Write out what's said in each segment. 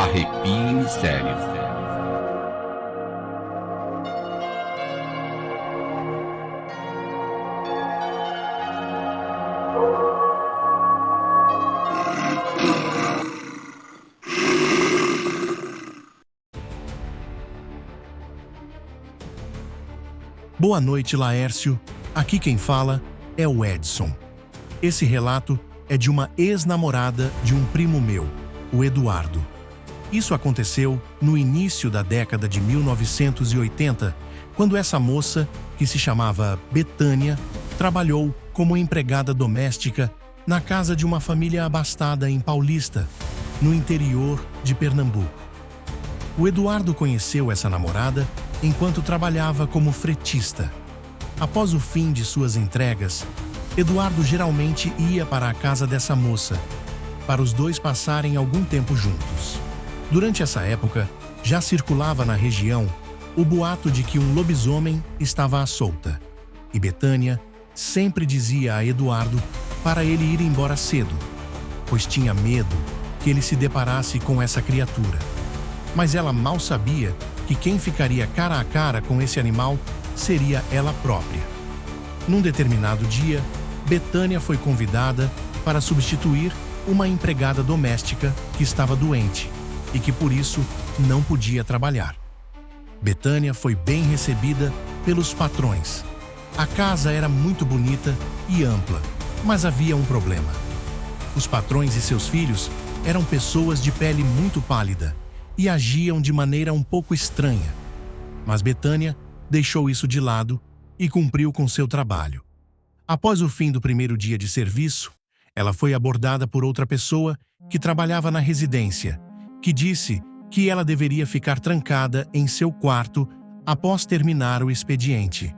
Arrepie Mistério. Boa noite, Laércio. Aqui quem fala é o Edson. Esse relato é de uma ex-namorada de um primo meu, o Eduardo. Isso aconteceu no início da década de 1980, quando essa moça, que se chamava Betânia, trabalhou como empregada doméstica na casa de uma família abastada em Paulista, no interior de Pernambuco. O Eduardo conheceu essa namorada enquanto trabalhava como fretista. Após o fim de suas entregas, Eduardo geralmente ia para a casa dessa moça, para os dois passarem algum tempo juntos. Durante essa época, já circulava na região o boato de que um lobisomem estava à solta, e Betânia sempre dizia a Eduardo para ele ir embora cedo, pois tinha medo que ele se deparasse com essa criatura. Mas ela mal sabia que quem ficaria cara a cara com esse animal seria ela própria. Num determinado dia, Betânia foi convidada para substituir uma empregada doméstica que estava doente e que por isso não podia trabalhar. Betânia foi bem recebida pelos patrões. A casa era muito bonita e ampla, mas havia um problema. Os patrões e seus filhos eram pessoas de pele muito pálida e agiam de maneira um pouco estranha. Mas Betânia deixou isso de lado e cumpriu com seu trabalho. Após o fim do primeiro dia de serviço, ela foi abordada por outra pessoa que trabalhava na residência, que disse que ela deveria ficar trancada em seu quarto após terminar o expediente.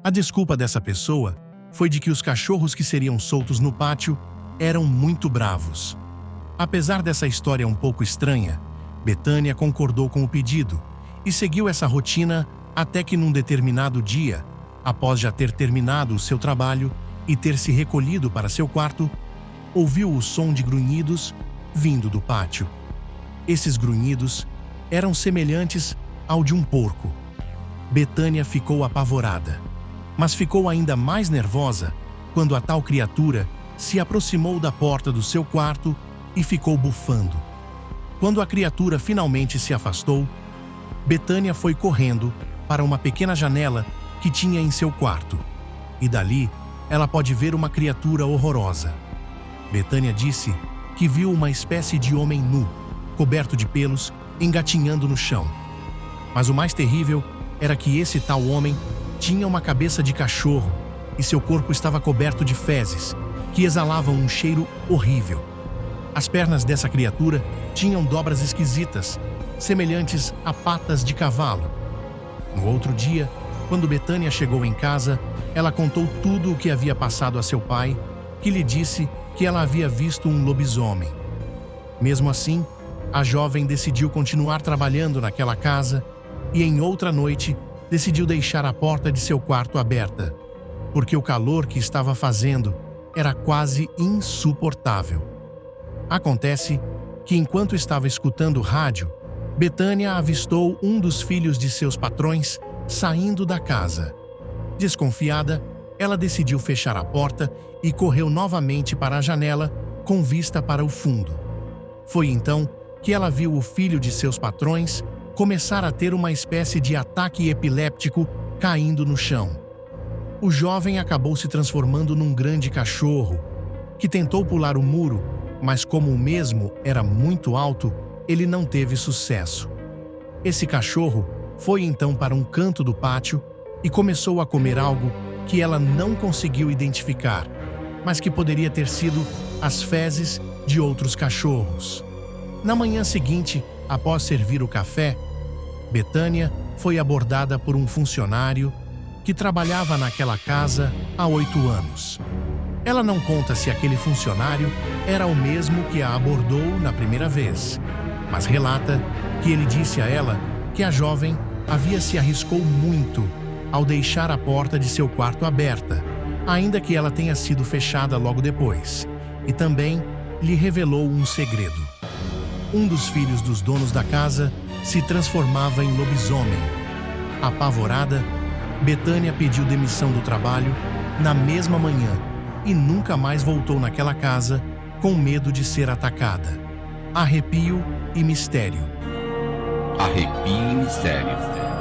A desculpa dessa pessoa foi de que os cachorros que seriam soltos no pátio eram muito bravos. Apesar dessa história um pouco estranha, Betânia concordou com o pedido e seguiu essa rotina até que num determinado dia, após já ter terminado o seu trabalho e ter se recolhido para seu quarto, ouviu o som de grunhidos vindo do pátio. Esses grunhidos eram semelhantes ao de um porco. Betânia ficou apavorada, mas ficou ainda mais nervosa quando a tal criatura se aproximou da porta do seu quarto e ficou bufando. Quando a criatura finalmente se afastou, Betânia foi correndo para uma pequena janela que tinha em seu quarto, e dali ela pode ver uma criatura horrorosa. Betânia disse que viu uma espécie de homem nu, coberto de pelos, engatinhando no chão. Mas o mais terrível era que esse tal homem tinha uma cabeça de cachorro e seu corpo estava coberto de fezes, que exalavam um cheiro horrível. As pernas dessa criatura tinham dobras esquisitas, semelhantes a patas de cavalo. No outro dia, quando Betânia chegou em casa, ela contou tudo o que havia passado a seu pai, que lhe disse que ela havia visto um lobisomem. Mesmo assim, a jovem decidiu continuar trabalhando naquela casa e, em outra noite, decidiu deixar a porta de seu quarto aberta, porque o calor que estava fazendo era quase insuportável. Acontece que, enquanto estava escutando o rádio, Betânia avistou um dos filhos de seus patrões saindo da casa. Desconfiada, ela decidiu fechar a porta e correu novamente para a janela com vista para o fundo. Foi então que ela viu o filho de seus patrões começar a ter uma espécie de ataque epiléptico caindo no chão. O jovem acabou se transformando num grande cachorro, que tentou pular o muro, mas como o mesmo era muito alto, ele não teve sucesso. Esse cachorro foi então para um canto do pátio e começou a comer algo que ela não conseguiu identificar, mas que poderia ter sido as fezes de outros cachorros. Na manhã seguinte, após servir o café, Betânia foi abordada por um funcionário que trabalhava naquela casa há 8 anos. Ela não conta se aquele funcionário era o mesmo que a abordou na primeira vez, mas relata que ele disse a ela que a jovem se arriscou muito ao deixar a porta de seu quarto aberta, ainda que ela tenha sido fechada logo depois, e também lhe revelou um segredo. Um dos filhos dos donos da casa se transformava em lobisomem. Apavorada, Betânia pediu demissão do trabalho na mesma manhã e nunca mais voltou naquela casa com medo de ser atacada. Arrepio e mistério. Arrepio e mistério.